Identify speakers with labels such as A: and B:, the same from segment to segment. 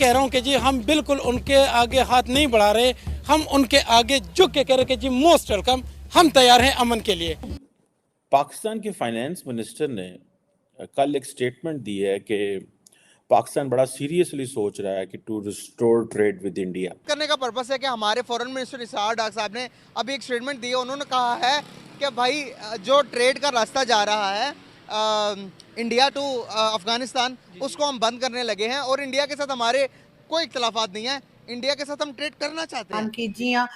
A: कह रहा हूँ कि जी हम बिल्कुल उनके आगे हाथ नहीं बढ़ा रहे, हम उनके आगे झुक के कह रहे कि जी मोस्ट वेलकम, हम तैयार हैं अमन के लिए।
B: पाकिस्तान के फाइनेंस मिनिस्टर ने कल एक स्टेटमेंट दी है कि पाकिस्तान बड़ा सीरियसली सोच रहा है कि to restore trade with India.
C: करने का पर्पस है कि हमारे फॉरेन मिनिस्टर इसहाक डार साहब ने अभी एक स्टेटमेंट दी है। उन्होंने कहा है कि भाई जो ट्रेड का रास्ता जा रहा है इंडिया टू अफगानिस्तान, उसको हम बंद करने लगे हैं और इंडिया के साथ हमारे कोई इख्तलाफात नहीं है, इंडिया के साथ हम ट्रेड करना चाहते हैं।
D: जी हाँ,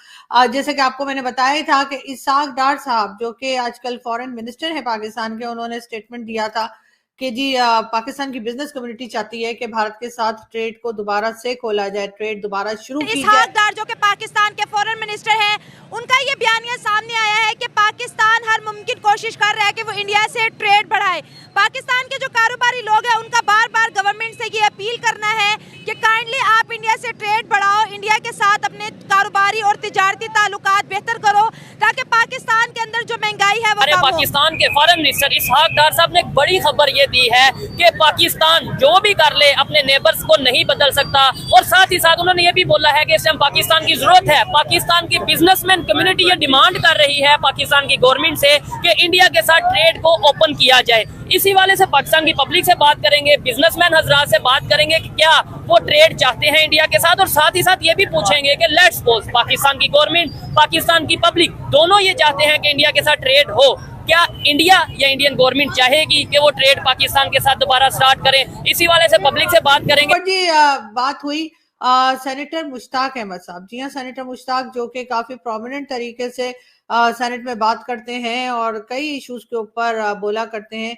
D: जैसे कि आपको मैंने बताया था कि इसहाक डार साहब जो कि आजकल फॉरेन मिनिस्टर है पाकिस्तान के, उन्होंने स्टेटमेंट दिया था कि जी पाकिस्तान की बिजनेस कम्युनिटी चाहती है कि भारत के साथ ट्रेड को दोबारा से खोला जाए, ट्रेड दोबारा शुरू की जाए।
E: इसहाक डार जो कि पाकिस्तान के फॉरेन मिनिस्टर हैं, उनका ये बयानिया सामने आया है कि पाकिस्तान हर मुमकिन कोशिश कर रहा है कि वो इंडिया से ट्रेड बढ़ाए। पाकिस्तान के जो कारोबारी लोग हैं उनका बार बार गवर्नमेंट से ये अपील करना है कि काइंडली आप इंडिया से ट्रेड बढ़ाओ, इंडिया के साथ अपने कारोबारी और तिजारती ताल्लुकात बेहतर करो ताकि पाकिस्तान के अंदर जो महंगाई है वो कम हो।
F: पाकिस्तान के फॉरेन मिनिस्टर इसहाक डार साहब ने एक बड़ी खबर ये दी है कि पाकिस्तान जो भी कर ले अपने नेबर्स को नहीं बदल सकता, और साथ ही साथ उन्होंने ये भी बोला है कि इस टाइम पाकिस्तान की जरूरत है। पाकिस्तान की बिजनेसमैन कम्युनिटी ये डिमांड कर रही है पाकिस्तान की गवर्नमेंट से कि इंडिया के साथ ट्रेड को ओपन किया जाए। इसी वाले से पाकिस्तान की पब्लिक से बात करेंगे, बिजनेसमैन हजरात से बात करेंगे कि क्या वो ट्रेड चाहते हैं इंडिया के साथ, और साथ ही साथ ये भी पूछेंगे कि लेट्स सपोज पाकिस्तान की गवर्नमेंट, पाकिस्तान की पब्लिक दोनों ये चाहते हैं कि इंडिया के साथ ट्रेड हो, क्या इंडिया या इंडियन गवर्नमेंट चाहेगी कि वो ट्रेड पाकिस्तान के साथ दोबारा स्टार्ट करें? इसी वाले से पब्लिक से बात करेंगे।
D: और जी बात हुई सेनेटर मुश्ताक अहमद साहब। जी हाँ, सेनेटर मुश्ताक जो कि काफी प्रोमिनेंट तरीके से सेनेट में बात करते हैं और कई इश्यूज के ऊपर बोला करते हैं,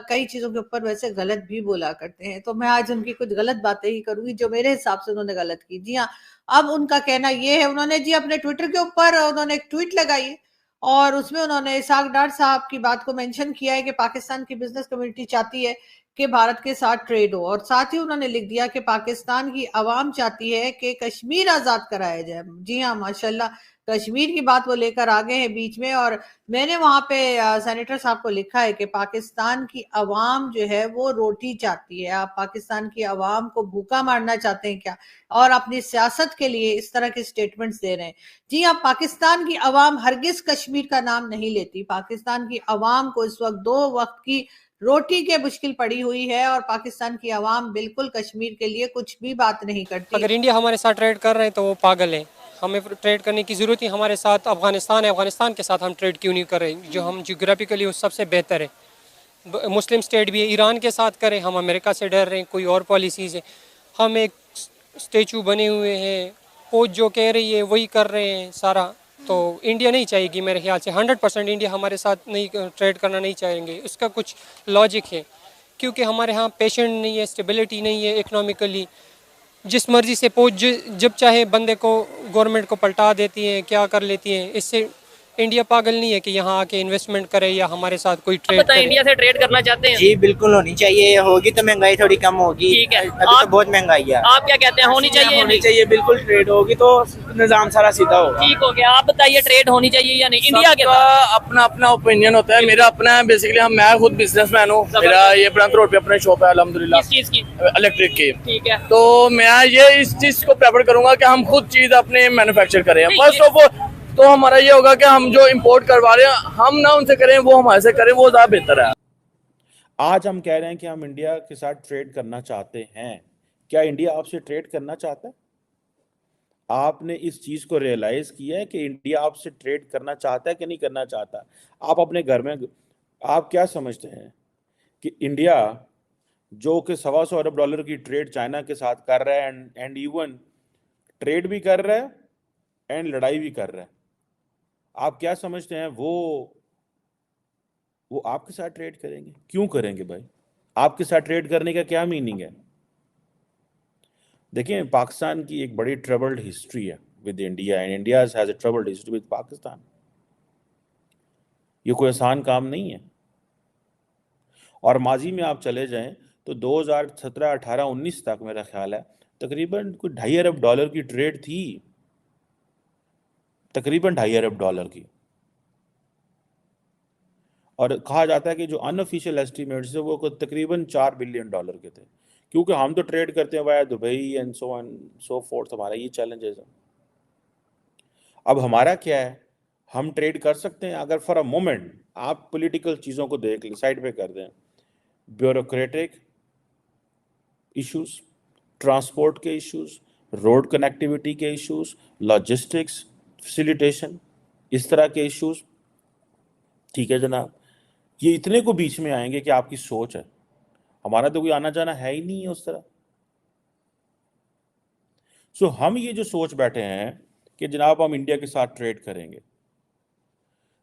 D: कई चीजों के ऊपर वैसे गलत भी बोला करते हैं। तो मैं आज उनकी कुछ गलत बातें ही करूंगी जो मेरे हिसाब से उन्होंने गलत की। जी हाँ, अब उनका कहना ये है, उन्होंने जी अपने ट्विटर के ऊपर उन्होंने एक ट्वीट लगाई और उसमें उन्होंने इसहाक डार साहब की बात को मेंशन किया है कि पाकिस्तान की बिजनेस कम्युनिटी चाहती है कि भारत के साथ ट्रेड हो, और साथ ही उन्होंने लिख दिया कि पाकिस्तान की आवाम चाहती है कि कश्मीर आजाद कराया जाए। जी हाँ, माशाल्लाह कश्मीर की बात वो लेकर आ गए हैं बीच में, और मैंने वहां पे सेनेटर साहब को लिखा है कि पाकिस्तान की आवाम जो है वो रोटी चाहती है। आप पाकिस्तान की आवाम को भूखा मारना चाहते हैं क्या, और अपनी सियासत के लिए इस तरह के स्टेटमेंट्स दे रहे हैं। जी हाँ, पाकिस्तान की आवाम हरगिज कश्मीर का नाम नहीं लेती। पाकिस्तान की आवाम को इस वक्त 2 वक्त की रोटी के मुश्किल पड़ी हुई है और पाकिस्तान की आवाम बिल्कुल कश्मीर के लिए कुछ भी बात नहीं करती।
G: अगर इंडिया हमारे साथ ट्रेड कर रहे हैं तो वो पागल है, हमें ट्रेड करने की ज़रूरत ही हमारे साथ अफगानिस्तान है, अफगानिस्तान के साथ हम ट्रेड क्यों नहीं कर रहे हैं, जो हम जियोग्राफिकली उस सबसे बेहतर है। मुस्लिम स्टेट भी है, ईरान के साथ करें, हम अमेरिका से डर रहे हैं, कोई और पॉलिसीज़ है। हम एक स्टेचू बने हुए हैं, कोच जो कह रही है वही कर रहे हैं सारा। तो इंडिया नहीं चाहेगी मेरे ख्याल से, 100% इंडिया हमारे साथ नहीं ट्रेड करना नहीं चाहेंगे। उसका कुछ लॉजिक है, क्योंकि हमारे यहाँ पेशेंट नहीं है, स्टेबिलिटी नहीं है इकोनॉमिकली। जिस मर्जी से पोच जब चाहे बंदे को गवर्नमेंट को पलटा देती है, क्या कर लेती है। इससे इंडिया पागल नहीं है कि यहाँ आके इन्वेस्टमेंट करे या हमारे साथ कोई ट्रेड करे।
F: इंडिया से ट्रेड करना चाहते हैं?
H: जी बिल्कुल होनी चाहिए, होगी तो महंगाई थोड़ी कम होगी।
F: ठीक है,
H: अभी तो बहुत महंगाई है।
F: आप क्या कहते हैं, होनी चाहिए?
H: होनी चाहिए, बिल्कुल ट्रेड होगी तो निजाम सारा सीधा होगा।
F: ठीक हो गया, आप बताइए ट्रेड होनी चाहिए या नहीं इंडिया के?
H: अपना अपना ओपिनियन होता है, मेरा अपना है बेसिकली। मैं खुद बिजनेसमैन हूँ, मेरा ये ब्रंट रोड पे अपना शॉप है अल्हम्दुलिल्लाह।
F: किस चीज की?
H: इलेक्ट्रिक की।
F: ठीक है,
H: तो मैं ये इस चीज को प्रेफर करूंगा कि हम खुद चीज अपने मैन्युफैक्चर करें। फर्स्ट ऑफ ऑल तो हमारा ये होगा कि हम जो इंपोर्ट करवा रहे हैं हम ना उनसे करें, वो हमारे से करें, वो ज्यादा बेहतर है।
B: आज हम कह रहे हैं कि हम इंडिया के साथ ट्रेड करना चाहते हैं। क्या इंडिया आपसे ट्रेड करना चाहता है? आपने इस चीज को रियलाइज किया है कि इंडिया आपसे ट्रेड करना चाहता है कि नहीं करना चाहता? आप अपने घर में आप क्या समझते हैं कि इंडिया जो कि $125 अरब की ट्रेड चाइना के साथ कर रहा है, एंड इवन ट्रेड भी कर रहा है एंड लड़ाई भी कर रहा है, आप क्या समझते हैं वो आपके साथ ट्रेड करेंगे? क्यों करेंगे भाई? आपके साथ ट्रेड करने का क्या मीनिंग है? देखिए, पाकिस्तान की एक बड़ी ट्रबल्ड हिस्ट्री है with India and India has a troubled history with Pakistan. ये कोई आसान काम नहीं है। और माजी में आप चले जाएं तो 2017, 18, 19 तक मेरा ख्याल है तकरीबन कोई $2.5 अरब की ट्रेड थी, तकरीबन $2.5 अरब की। और कहा जाता है कि जो अनऑफिशियल एस्टिमेट्स है वो तकरीबन $4 बिलियन के थे, क्योंकि हम तो ट्रेड करते हैं via Dubai and so fourth, हमारा ये चैलेंजेस है। अब हमारा क्या है, हम ट्रेड कर सकते हैं अगर फॉर अ मोमेंट आप पॉलिटिकल चीज़ों को देख लें, साइड पे कर दें, ब्यूरोक्रेटिक इश्यूज, ट्रांसपोर्ट के इश्यूज, रोड कनेक्टिविटी के इश्यूज, लॉजिस्टिक्स फैसिलिटेशन, इस तरह के इश्यूज, ठीक है जनाब, ये इतने को बीच में आएंगे कि आपकी सोच है। हमारा तो कोई आना जाना है ही नहीं है उस तरह। सो हम ये जो सोच बैठे हैं कि जनाब हम इंडिया के साथ ट्रेड करेंगे,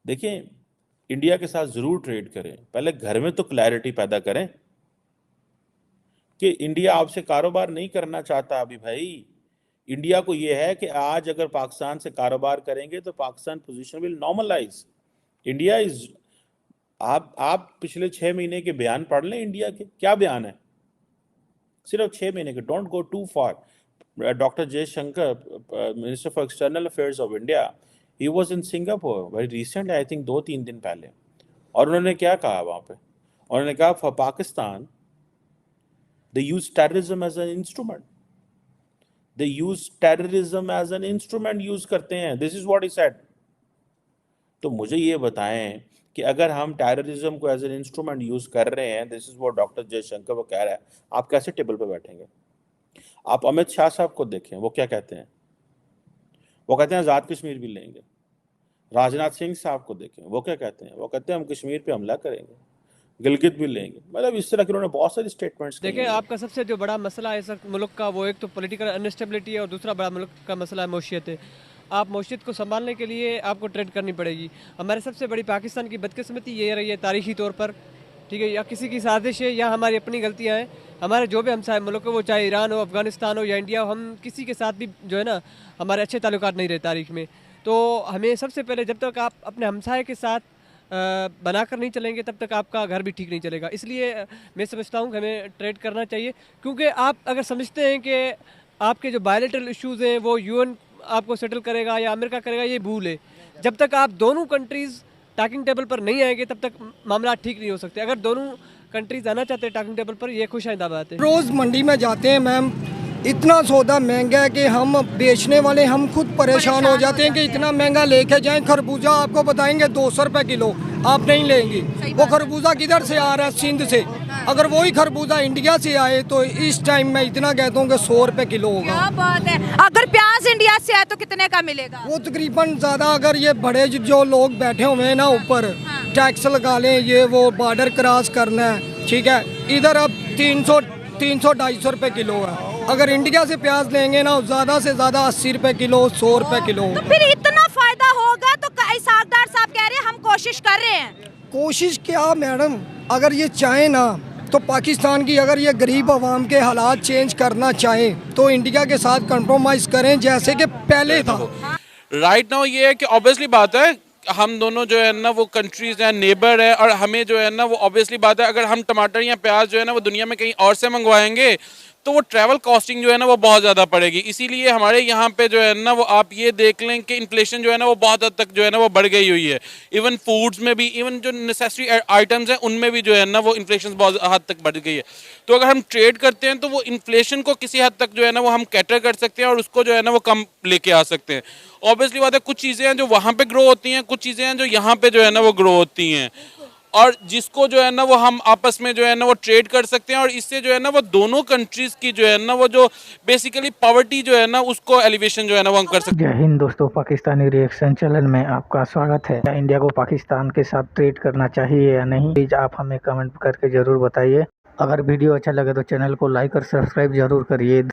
B: देखिए इंडिया के साथ ज़रूर ट्रेड करें, पहले घर में तो क्लैरिटी पैदा करें कि इंडिया आपसे कारोबार नहीं करना चाहता। अभी भाई इंडिया को ये है कि आज अगर पाकिस्तान से कारोबार करेंगे तो Pakistan position will normalise. India is, आप पिछले 6 महीने के बयान पढ़ लें इंडिया के, क्या बयान है, सिर्फ 6 महीने के, don't go too far. Doctor Jaishankar, minister for external affairs of India, he was in Singapore very recently, I think 2-3 दिन पहले, और उन्होंने क्या कहा वहाँ पे, उन्होंने कहा for Pakistan they use terrorism as an instrument, they use terrorism as an instrument use करते हैं, this is what he said। तो मुझे ये बताएं कि अगर हम टेररिज्म को एज एन इंस्ट्रूमेंट यूज कर रहे हैं, this is what doctor Jaishankar वो कह रहा है, आप कैसे टेबल पे बैठेंगे? आप अमित शाह साहब को देखें, वो क्या कहते हैं, वो कहते हैं आज़ाद कश्मीर भी लेंगे। राजनाथ सिंह साहब को देखें, वो क्या कहते हैं, वो कहते हैं हम कश्मीर पे हमला करेंगे, गिलगित भी लेंगे। मतलब इस तरह के उन्होंने बहुत सारी स्टेटमेंट्स
I: देखिए आपका सबसे जो बड़ा मसला है इस वक्त मुल्क का, वो एक तो पॉलिटिकल अनस्टेबिलिटी है और दूसरा बड़ा मुल्क का मसला है मौशियत है। आप मौशियत को संभालने के लिए आपको ट्रेड करनी पड़ेगी। हमारे सबसे बड़ी पाकिस्तान की बदकिस्मती ये रही है तारीखी तौर पर, ठीक है, या किसी की साजिश है या हमारी अपनी गलतियाँ हैं। हमारे जो भी हमसाए मुल्क हो, वो चाहे ईरान हो, अफगानिस्तान हो या इंडिया हो, हम किसी के साथ भी जो है ना हमारे अच्छे ताल्लुकात नहीं रहे तारीख में। तो हमें सबसे पहले जब तक आप अपने हमसाए के साथ बनाकर नहीं चलेंगे तब तक आपका घर भी ठीक नहीं चलेगा। इसलिए मैं समझता हूँ कि हमें ट्रेड करना चाहिए, क्योंकि आप अगर समझते हैं कि आपके जो बायलैटरल इश्यूज़ हैं वो यूएन आपको सेटल करेगा या अमेरिका करेगा, ये भूल है। जब तक आप दोनों कंट्रीज़ टॉकिंग टेबल पर नहीं आएंगे तब तक मामला ठीक नहीं हो सकते। अगर दोनों कंट्रीज आना चाहते हैं टॉकिंग टेबल पर, ये खुश आइंदा बात है।
J: रोज़ मंडी में जाते हैं मैम, इतना सौदा महंगा है कि हम बेचने वाले हम खुद परेशान हो जाते हैं कि इतना महंगा लेके जाएं। खरबूजा आपको बताएंगे 200 रुपये किलो, आप नहीं लेंगे। वो खरबूजा किधर से आ रहा है? सिंध से। अगर वही खरबूजा इंडिया से आए तो इस टाइम में इतना कहता हूँ कि 100 रुपये किलो होगा।
E: क्या बात है। अगर प्याज इंडिया से आए तो कितने का मिलेगा? वो
J: तकरीबन ज़्यादा, अगर ये बड़े जो लोग बैठे हुए हैं ना ऊपर, टैक्स लगा लें, ये वो बॉर्डर क्रॉस करना है, ठीक है, इधर अब 300-250 रुपये किलो है। अगर इंडिया से प्याज लेंगे ना ज़्यादा से ज़्यादा 80 रुपये किलो, 100 रुपये किलो।
E: तो फिर इतना फायदा होगा तो इसाकदार साहब कह रहे हैं हम कोशिश कर रहे हैं।
J: कोशिश क्या मैडम, अगर ये चाहें ना तो पाकिस्तान की, अगर ये गरीब आवाम के हालात चेंज करना चाहें तो इंडिया के साथ कंप्रोमाइज़ करें जैसे कि पहले था।
K: राइट नाउ ये है कि ऑब्वियसली बात है हम दोनों जो है ना वो कंट्रीज हैं, नेबर है, और हमें जो है ना वो ऑब्वियसली बात है अगर हम टमाटर या प्याज जो है ना वो दुनिया में कहीं और से मंगवाएंगे तो वो ट्रैवल कॉस्टिंग जो है ना वो बहुत ज़्यादा पड़ेगी। इसीलिए हमारे यहाँ पे जो है ना वो आप ये देख लें कि इन्फ्लेशन जो है ना वो बहुत हद तक जो है ना वो बढ़ गई हुई है। इवन फूड्स में भी, इवन जो नेसेसरी आइटम्स हैं उनमें भी जो है ना वो इन्फ्लेशन बहुत हद तक बढ़ गई है। तो अगर हम ट्रेड करते हैं तो वो इन्फ्लेशन को किसी हद तक जो है ना वो हम कैटर कर सकते हैं और उसको जो है ना वो कम लेके आ सकते हैं। ऑब्वियसली बात है कुछ चीज़ें हैं जो वहाँ पे ग्रो होती हैं, कुछ चीज़ें हैं जो यहाँ पे जो है ना वो ग्रो होती हैं, और जिसको जो है ना वो हम आपस में जो है ना वो ट्रेड कर सकते हैं और इससे जो है ना वो दोनों कंट्रीज़ की जो है ना वो जो बेसिकली पॉवर्टी जो है ना उसको एलिवेशन जो है ना वो हम कर सकते हैं।
L: जय हिंद दोस्तों, पाकिस्तानी रिएक्शन चैनल में आपका स्वागत है। क्या इंडिया को पाकिस्तान के साथ ट्रेड करना चाहिए या नहीं, प्लीज आप हमें कमेंट करके जरूर बताइए। अगर वीडियो अच्छा लगे तो चैनल को लाइक और सब्सक्राइब जरूर करिए।